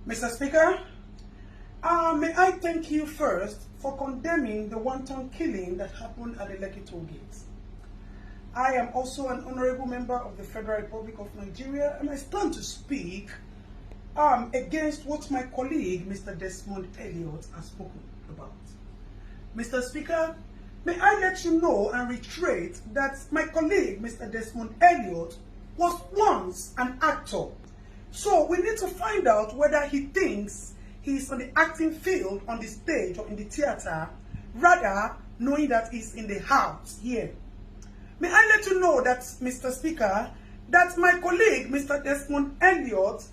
Mr. Speaker, may I thank you first for condemning the wanton killing that happened at the Lekki toll gate. I am also an honorable member of the Federal Republic of Nigeria, and I stand to speak against what my colleague, Mr. Desmond Elliot, has spoken about. Mr. Speaker, may I let you know and reiterate that my colleague, Mr. Desmond Elliot, was once an actor. So we need to find out whether he thinks he's on the acting field, on the stage or in the theater, rather knowing that he's in the house here. May I let you know that, Mr. Speaker, that my colleague, Mr. Desmond Elliot,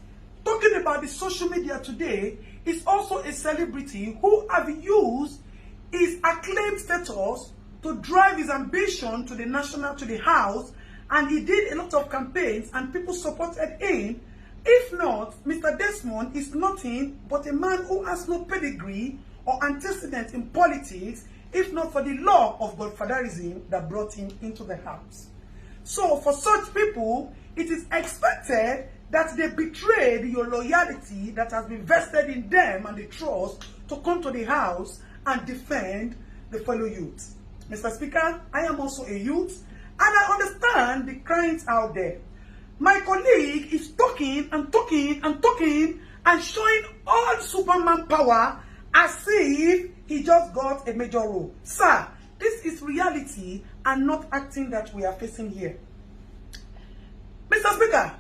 talking about the social media today, is also a celebrity who have used his acclaimed status to drive his ambition to the house, and he did a lot of campaigns and people supported him. If not, Mr. Desmond is nothing but a man who has no pedigree or antecedent in politics, if not for the law of godfatherism that brought him into the house. So for such people, it is expected that they betrayed your loyalty that has been vested in them and the trust to come to the house and defend the fellow youth. Mr. Speaker, I am also a youth, and I understand the crying out there. My colleague is talking and talking and talking and showing all Superman power as if he just got a major role. Sir, this is reality and not acting that we are facing here. Mr. Speaker,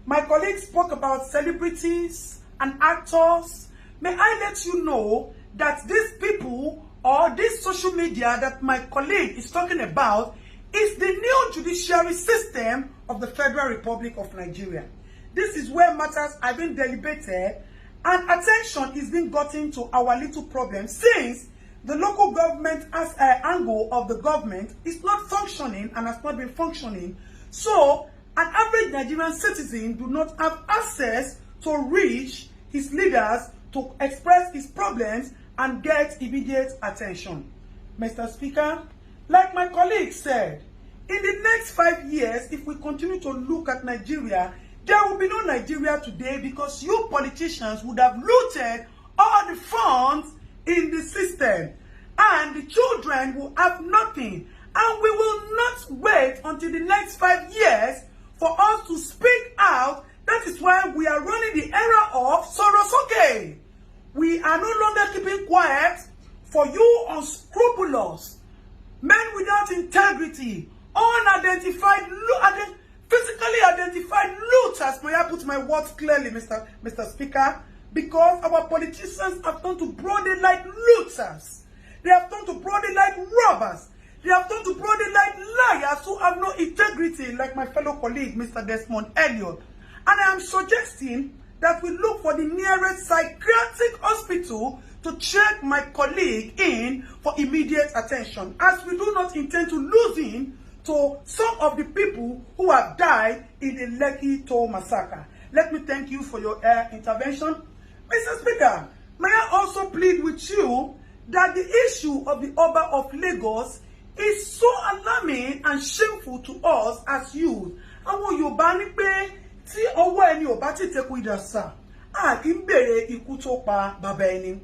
my colleague spoke about celebrities and actors. May I let you know that these people or this social media that my colleague is talking about is the new judiciary system of the Federal Republic of Nigeria. This is where matters are being deliberated and attention is being gotten to our little problem, since the local government as an angle of the government is not functioning and has not been functioning. So an average Nigerian citizen do not have access to reach his leaders to express his problems and get immediate attention. Mr. Speaker, like my colleague said, in the next 5 years, if we continue to look at Nigeria, there will be no Nigeria today, because you politicians would have looted all the funds in the system, and the children will have nothing. And we will not wait until the next 5 years for us to speak out. That is why we are running the era of Sorosoke. We are no longer keeping quiet for you unscrupulous, men without integrity, unidentified, physically identified looters. May I put my words clearly, Mr. Speaker? Because our politicians have turned to broad daylight looters. They have turned to broad daylight robbers. They have turned to broad daylight liars who have no integrity, like my fellow colleague, Mr. Desmond Elliot. And I am suggesting that we look for the nearest psychiatric hospital to check my colleague in for immediate attention, as we do not intend to lose him to some of the people who have died in the Lekki toll massacre. Let me thank you for your intervention. Mr. Speaker, may I also plead with you that the issue of the Oba of Lagos is so alarming and shameful to us as youth. Àwọn Yorùbá ní pé tí ọwọ́ ẹni ò bá ti tẹkù idà sà, a kì í béèrè ikú tó pa bàbá ẹni.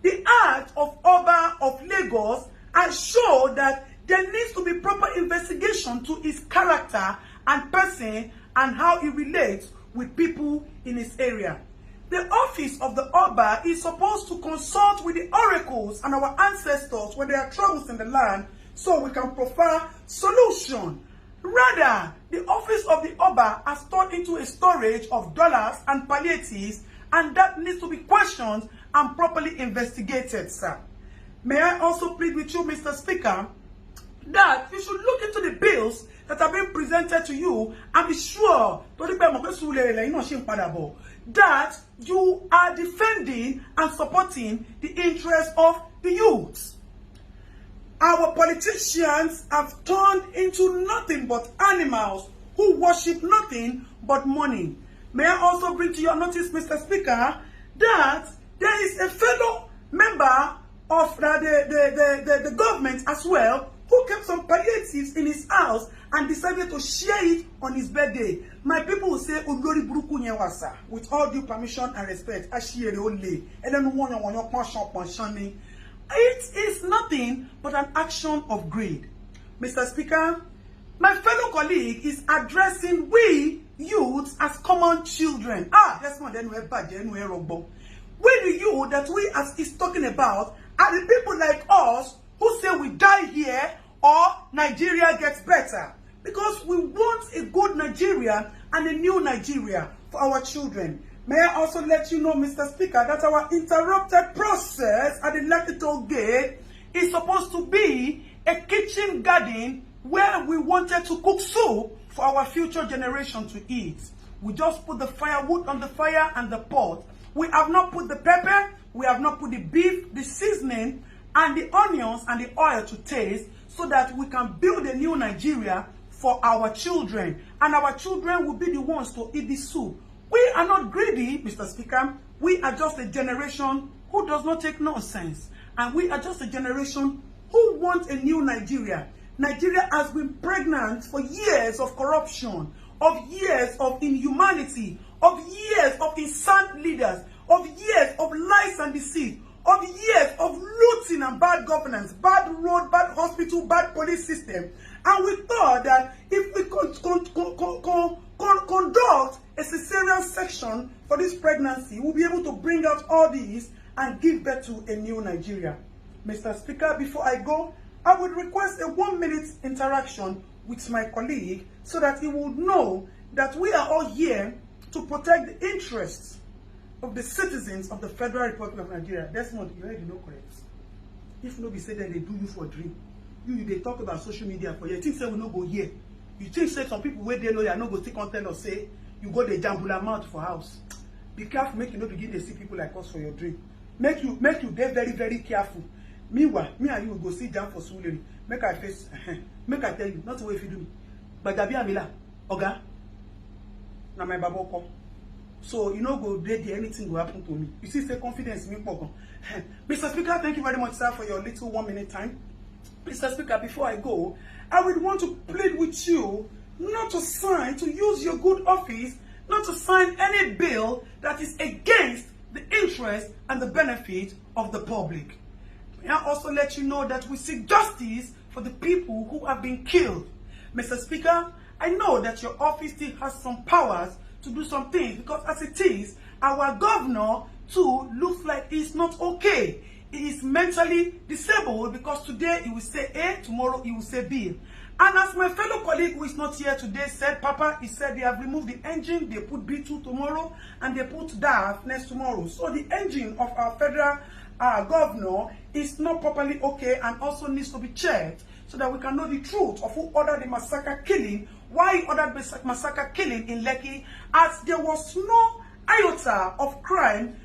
The act of Oba of Lagos has shown that there needs to be proper investigation to his character and person and how he relates with people in his area. The office of the Oba is supposed to consult with the oracles and our ancestors when there are troubles in the land, so we can provide solution. Rather, the office of the Oba has turned into a storage of dollars and palliatives, and that needs to be questioned and properly investigated, sir. May I also plead with you, Mr. Speaker, that you should look into the bills that are being presented to you and be sure that you are defending and supporting the interests of the youth. Our politicians have turned into nothing but animals who worship nothing but money. May I also bring to your notice, Mr. Speaker, that there is a fellow member of the government as well who who kept some palliatives in his house and decided to share it on his birthday. My people will say, Olori Buruku Nyewasa, with all due permission and respect, Ashiere Ole, and then one. It is nothing but an action of greed. Mr. Speaker, my fellow colleague is addressing we youths as common children. Desmond, then we're bad, then we're wrong. We the youth that we as is talking about are the people like us who say we die here or Nigeria gets better. Because we want a good Nigeria and a new Nigeria for our children. May I also let you know, Mr. Speaker, that our interrupted process at the Lekki Gate is supposed to be a kitchen garden where we wanted to cook soup for our future generation to eat. We just put the firewood on the fire and the pot. We have not put the pepper, we have not put the beef, the seasoning, and the onions and the oil to taste so that we can build a new Nigeria for our children. And our children will be the ones to eat the soup. We are not greedy, Mr. Speaker. We are just a generation who does not take nonsense. And we are just a generation who wants a new Nigeria. Nigeria has been pregnant for years of corruption, of years of inhumanity, of years of insane leaders, of years of lies and deceit, of years of looting and bad governance, bad road, bad hospital, bad police system. And we thought that if we conduct a cesarean section for this pregnancy, we'll be able to bring out all these and give birth to a new Nigeria. Mr. Speaker, before I go, I would request a 1-minute interaction with my colleague so that he will know that we are all here to protect the interests of the citizens of the Federal Republic of Nigeria. Desmond, you already know correct. If nobody say that they do you for a dream, they talk about social media for you. You think say we no go here. You think say some people where they know you no go still content or say you go the jambula mouth for house. Be careful, make you not begin to see people like us for your dream. Make you dey very, very careful. Meanwhile, me and you will go sit down for Suliri. Make I face, make I tell you, not the way if you do me. But Gabi Amila, Oga, na my babo come. So you know go there, anything will happen to me. You see, say confidence me pogon. Mr. Speaker, thank you very much, sir, for your little 1-minute time. Mr. Speaker, before I go, I would want to plead with you not to sign, to use your good office, not to sign any bill that is against the interest and the benefit of the public. May I also let you know that we seek justice for the people who have been killed. Mr. Speaker, I know that your office still has some powers to do some things because as it is, our governor too looks like he's not okay. He is mentally disabled because today he will say A, tomorrow he will say B. And as my fellow colleague who is not here today said, Papa, he said they have removed the engine, they put B2 tomorrow, and they put DAF next tomorrow. So the engine of our federal governor is not properly okay and also needs to be checked so that we can know the truth of who ordered the massacre killing, why he ordered the massacre killing in Lekki, as there was no iota of crime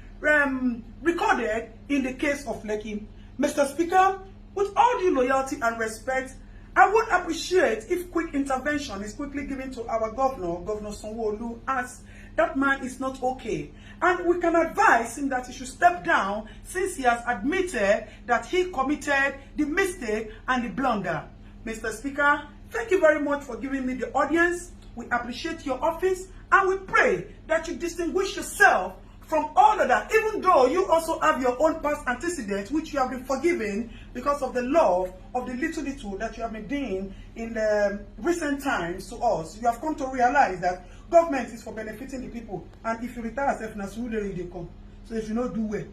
recorded in the case of Lekki. Mr. Speaker, with all due loyalty and respect, I would appreciate if quick intervention is quickly given to our governor, Governor Sanwo-Olu, as that man is not okay. And we can advise him that he should step down since he has admitted that he committed the mistake and the blunder. Mr. Speaker, thank you very much for giving me the audience. We appreciate your office and we pray that you distinguish yourself from all of that, even though you also have your own past antecedents, which you have been forgiven because of the love of the little that you have been doing in the recent times to us. You have come to realize that government is for benefiting the people. And if you retire yourself, na Surulere they come. So if you don't do well,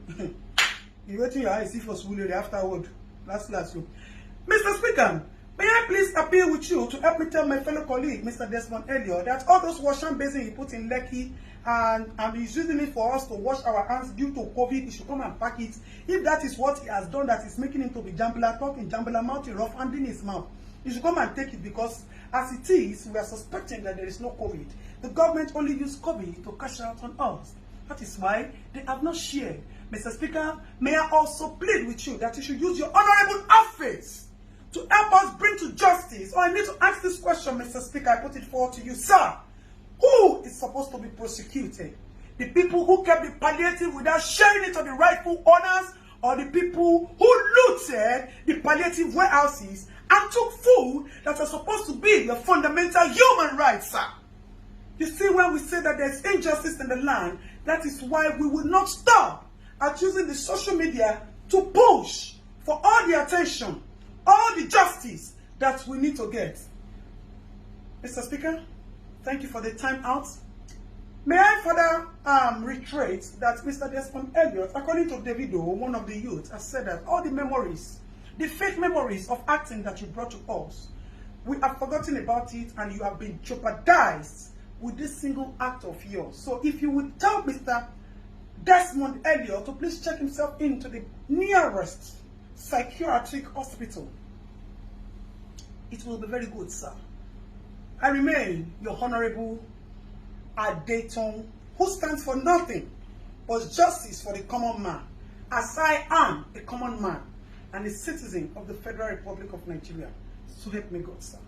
you wait till your eyes see for Surulere afterward. Last. Mr. Speaker, may I please appeal with you to help me tell my fellow colleague, Mr. Desmond Elliot, that all those washing basins he put in Lekki and he's using it for us to wash our hands due to COVID, he should come and pack it. If that is what he has done, that is making him to be jambula talking, jambula mouth, rough handing his mouth, he should come and take it because as it is, we are suspecting that there is no COVID. The government only used COVID to cash out on us. That is why they have not shared. Mr. Speaker, may I also plead with you that you should use your honorable office to help us bring to justice. I need to ask this question, Mr. Speaker. I put it forward to you, sir. Who is supposed to be prosecuted? The people who kept the palliative without sharing it to the rightful owners, or the people who looted the palliative warehouses and took food that are supposed to be your fundamental human rights, sir. You see, when we say that there's injustice in the land, that is why we will not stop at using the social media to push for all the attention, all the justice that we need to get. Mr. Speaker, thank you for the time out. May I further reiterate that Mr. Desmond Elliot, according to Davido, one of the youth, has said that all the memories, the fake memories of acting that you brought to us, we have forgotten about it and you have been jeopardized with this single act of yours. So if you would tell Mr. Desmond Elliot to please check himself into the nearest psychiatric hospital, it will be very good, sir. I remain your Honorable Dayton, who stands for nothing but justice for the common man, as I am a common man and a citizen of the Federal Republic of Nigeria. So help me God, sir.